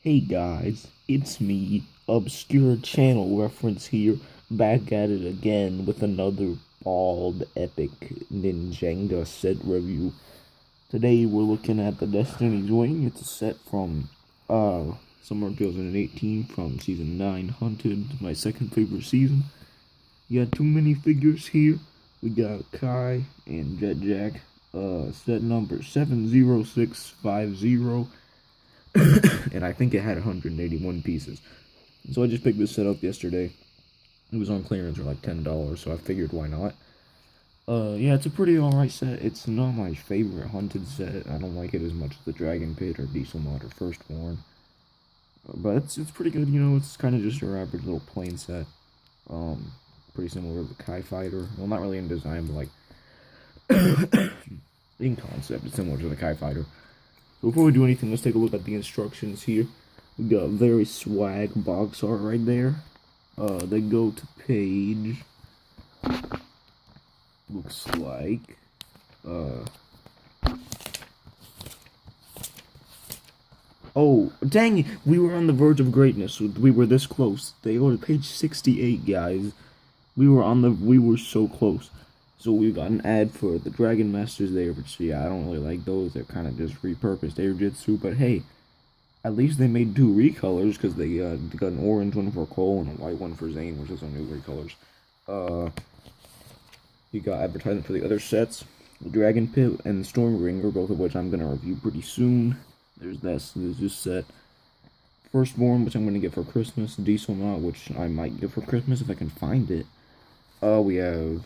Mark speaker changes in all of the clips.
Speaker 1: Hey guys, it's me, Obscure Channel Reference here, back at it again with another bald epic Ninjago set review. Today we're looking at the Destiny's Wing. It's a set from summer 2018 from season 9, Hunted, my second favorite season. You got two minifigures here. We got Kai and Jet Jack, set number 70650. And I think it had 181 pieces. So I just picked this set up yesterday. It was on clearance for like $10, so I figured why not. Yeah, it's a pretty alright set. It's not my favorite Hunted set. I don't like it as much as the Dragon Pit or Diesel Mod or Firstborn. But it's pretty good, you know, it's kind of just your average little plain set. Pretty similar to the Kai Fighter. Well, not really in design, but like in concept, it's similar to the Kai Fighter. So before we do anything, let's take a look at the instructions here. We got a very swag box art right there. They go to page, looks like, oh, dang it, we were on the verge of greatness. We were this close. They go to page 68, guys. We were so close. So we got an ad for the Dragon Masters there, which, yeah, I don't really like those. They're kind of just repurposed Airjitsu, but hey, at least they made two recolors, because they got an orange one for Cole and a white one for Zane, which is on new recolors. You got advertisement for the other sets, the Dragon Pit and Stormbringer, both of which I'm going to review pretty soon. There's this set. Firstborn, which I'm going to get for Christmas. Diesel Knot, which I might get for Christmas if I can find it. We have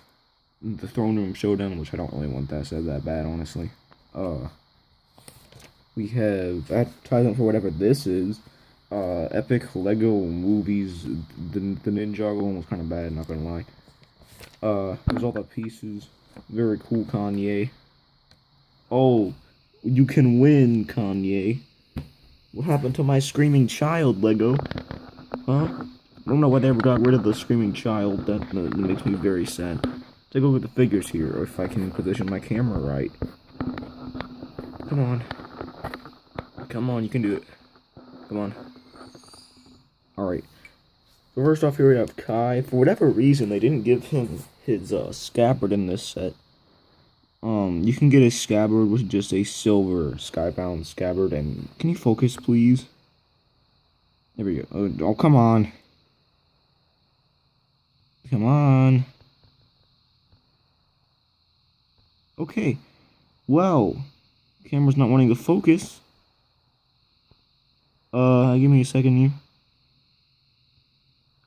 Speaker 1: the Throne Room Showdown, which I don't really want that set that bad, honestly. We have advertisement for whatever this is. Epic Lego Movies. The Ninjago one was kind of bad, not gonna lie. There's all the pieces. Very cool, Kanye. Oh, you can win, Kanye. What happened to my screaming child, Lego? Huh? I don't know why they ever got rid of the screaming child. That makes me very sad. Take a look at the figures here, or if I can position my camera right. Come on. Come on, you can do it. Come on. Alright. So first off, here we have Kai. For whatever reason, they didn't give him his scabbard in this set. You can get a scabbard with just a silver skybound scabbard, and can you focus, please? There we go. Oh, come on. Come on. Okay. Well, camera's not wanting to focus. Give me a second here.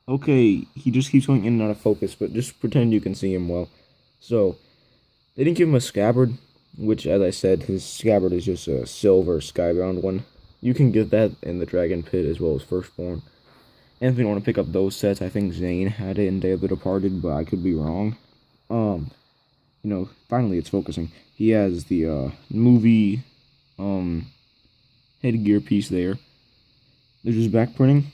Speaker 1: Okay, he just keeps going in and out of focus, but just pretend you can see him well. So, they didn't give him a scabbard, which, as I said, his scabbard is just a silver skybound one. You can get that in the Dragon Pit as well as Firstborn. And if you want to pick up those sets, I think Zane had it in Day of the Departed, but I could be wrong. You know, finally it's focusing. He has the, movie, headgear piece there. There's his back printing.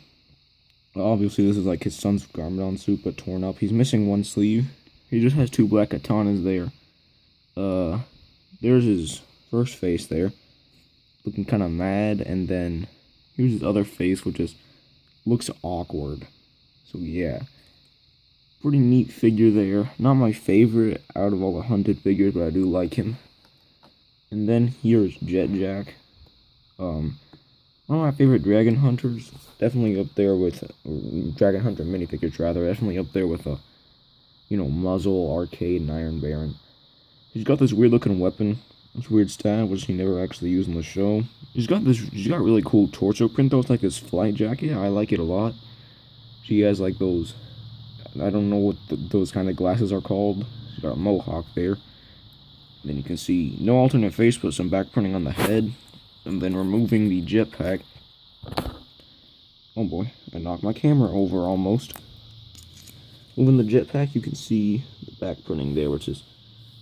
Speaker 1: Obviously, this is like his son's Garmadon suit, but torn up. He's missing one sleeve. He just has two black katanas there. There's his first face there. Looking kind of mad, and then here's his other face, which just looks awkward. So, yeah. Pretty neat figure there. Not my favorite out of all the Hunted figures, but I do like him. And then here's Jet Jack. One of my favorite Dragon Hunters. Definitely up there with Dragon Hunter minifigures, rather. Definitely up there with Muzzle, Arcade, and Iron Baron. He's got this weird looking weapon. This weird stab, which he never actually used in the show. He's got really cool torso print though. It's like this flight jacket. I like it a lot. She has like those, I don't know what those kind of glasses are called. She's got a mohawk there. Then you can see no alternate face, but some back printing on the head. And then removing the jetpack. Oh boy, I knocked my camera over almost. Moving the jetpack, you can see the back printing there, which is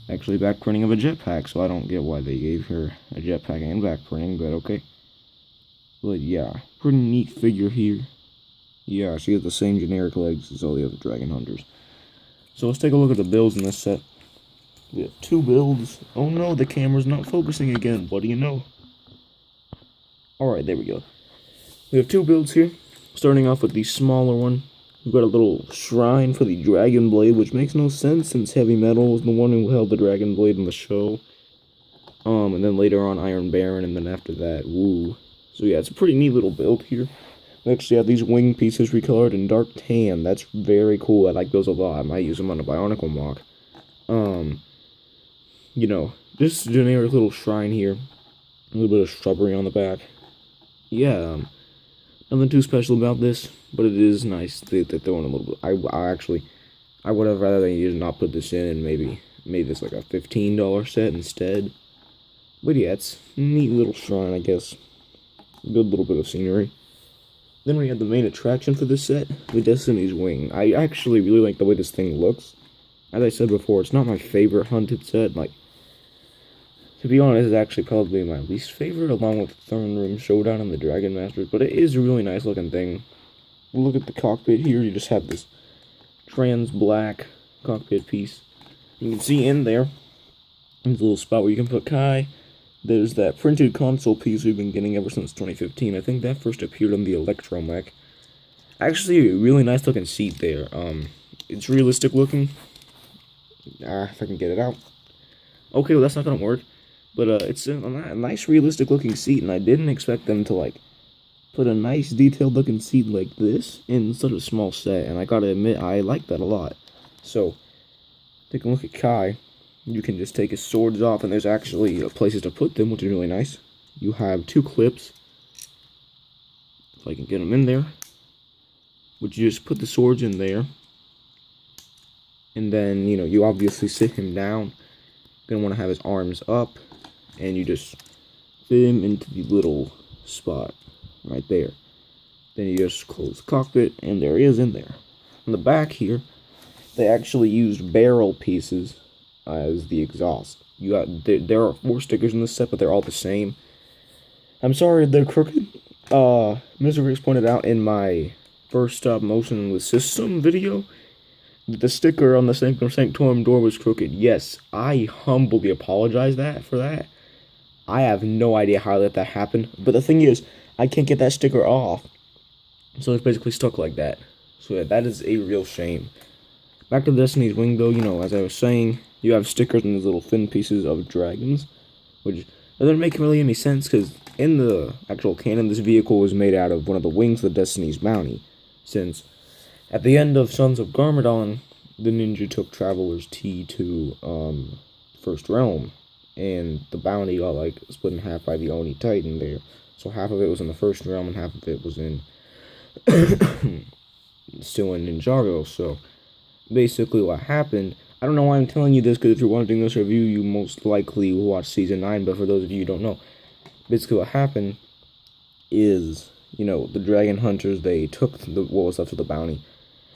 Speaker 1: actually back printing of a jetpack, so I don't get why they gave her a jetpack and back printing, but okay. But yeah, pretty neat figure here. Yeah, she has the same generic legs as all the other Dragon Hunters. So let's take a look at the builds in this set. We have two builds. Oh no, the camera's not focusing again. What do you know? Alright, there we go. We have two builds here, starting off with the smaller one. We've got a little shrine for the Dragon Blade, which makes no sense since Heavy Metal was the one who held the Dragon Blade in the show. And then later on Iron Baron, and then after that, woo. So yeah, it's a pretty neat little build here. We actually have these wing pieces recolored in dark tan. That's very cool. I like those a lot. I might use them on a Bionicle mock. You know, just a generic little shrine here. A little bit of shrubbery on the back. Yeah, nothing too special about this, but it is nice that they're throwing a little bit. I would have rather they just not put this in and maybe made this like a $15 set instead. But yeah, it's a neat little shrine, I guess. Good little bit of scenery. Then we have the main attraction for this set, the Destiny's Wing. I actually really like the way this thing looks. As I said before, it's not my favorite hunted set. Like, to be honest, it's actually probably my least favorite, along with Throne Room Showdown and the Dragon Masters. But it is a really nice looking thing. Look at the cockpit here. You just have this trans black cockpit piece. You can see in there, there's a little spot where you can put Kai. There's that printed console piece we've been getting ever since 2015. I think that first appeared on the Electromech. Actually, a really nice looking seat there. It's realistic looking. If I can get it out. Okay, well that's not gonna work. But it's a nice realistic looking seat, and I didn't expect them to like put a nice detailed looking seat like this in such a small set, and I gotta admit I like that a lot. So, take a look at Kai. You can just take his swords off, and there's actually places to put them, which is really nice. You have two clips, if I can get them in there, which you just put the swords in there, and then, you know, you obviously sit him down. You're gonna want to have his arms up, and you just fit him into the little spot right there. Then you just close the cockpit, and there he is in there. On the back here, they actually used barrel pieces as the exhaust. You got there are 4 stickers in this set, but they're all the same. I'm sorry they're crooked. Mr. Riggs pointed out in my first stop motion with system video that the sticker on the Sanctorum door was crooked. Yes, I humbly apologize for that. I have no idea how I let that happen. But the thing is, I can't get that sticker off. So it's basically stuck like that. So yeah, that is a real shame. Back to Destiny's Wing though, you know, as I was saying, you have stickers and these little thin pieces of dragons, which doesn't make really any sense, because in the actual canon, this vehicle was made out of one of the wings of the Destiny's Bounty, since at the end of Sons of Garmadon, the ninja took Traveler's Tea to First Realm, and the bounty got like split in half by the Oni Titan there. So half of it was in the First Realm and half of it was in still in Ninjago. So basically what happened, I don't know why I'm telling you this, because if you're watching this review, you most likely will watch Season 9, but for those of you who don't know, basically what happened is, you know, the Dragon Hunters, they took what was left of the bounty,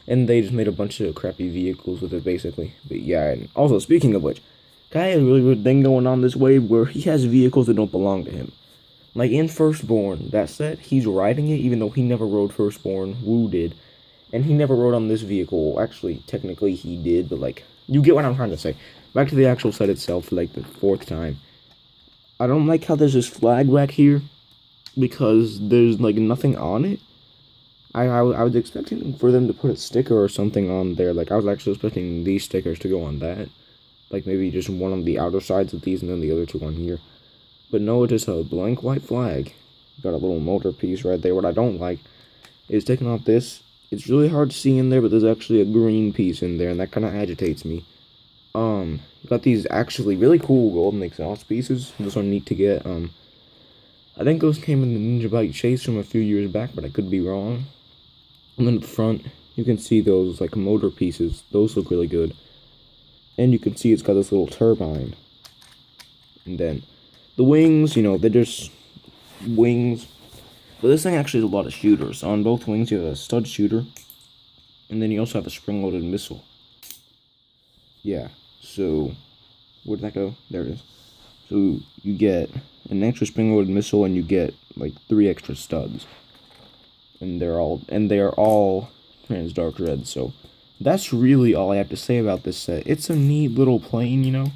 Speaker 1: and they just made a bunch of crappy vehicles with it, basically. But yeah, and also, speaking of which, Kai has a really weird thing going on this wave where he has vehicles that don't belong to him. Like in Firstborn, that set, he's riding it, even though he never rode Firstborn, Wu did. And he never rode on this vehicle. Actually, technically he did, but like, you get what I'm trying to say. Back to the actual set itself for like the 4th time. I don't like how there's this flag back here, because there's like nothing on it. I was expecting for them to put a sticker or something on there. Like, I was actually expecting these stickers to go on that. Like, maybe just one on the outer sides of these and then the other 2 on here. But no, it's just a blank white flag. Got a little motor piece right there. What I don't like is taking off this. It's really hard to see in there, but there's actually a green piece in there, and that kind of agitates me. Got these actually really cool golden exhaust pieces. Those are neat to get. I think those came in the Ninja Bike Chase from a few years back, but I could be wrong. And then at the front, you can see those like motor pieces. Those look really good. And you can see it's got this little turbine. And then the wings, you know, they're just wings. But this thing actually has a lot of shooters. On both wings, you have a stud shooter. And then you also have a spring-loaded missile. Yeah, so where'd that go? There it is. So you get an extra spring-loaded missile, and you get like 3 extra studs. And they are all trans dark red. So that's really all I have to say about this set. It's a neat little plane, you know.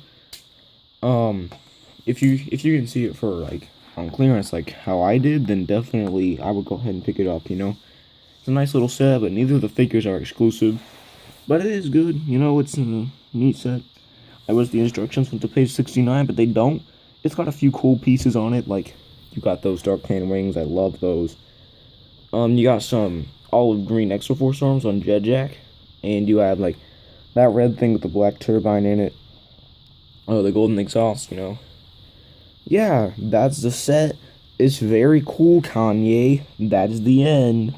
Speaker 1: If you can see it for like on clearance like how I did, then definitely I would go ahead and pick it up, you know? It's a nice little set, but neither of the figures are exclusive. But it is good, you know, it's a neat set. I wish the instructions went to page 69, but they don't. It's got a few cool pieces on it, like you got those Dark Pain wings, I love those. You got some olive green extra force arms on Jet Jack, and you have like that red thing with the black turbine in it. Oh, the golden exhaust, you know. Yeah, that's the set. It's very cool, Kanye. That is the end.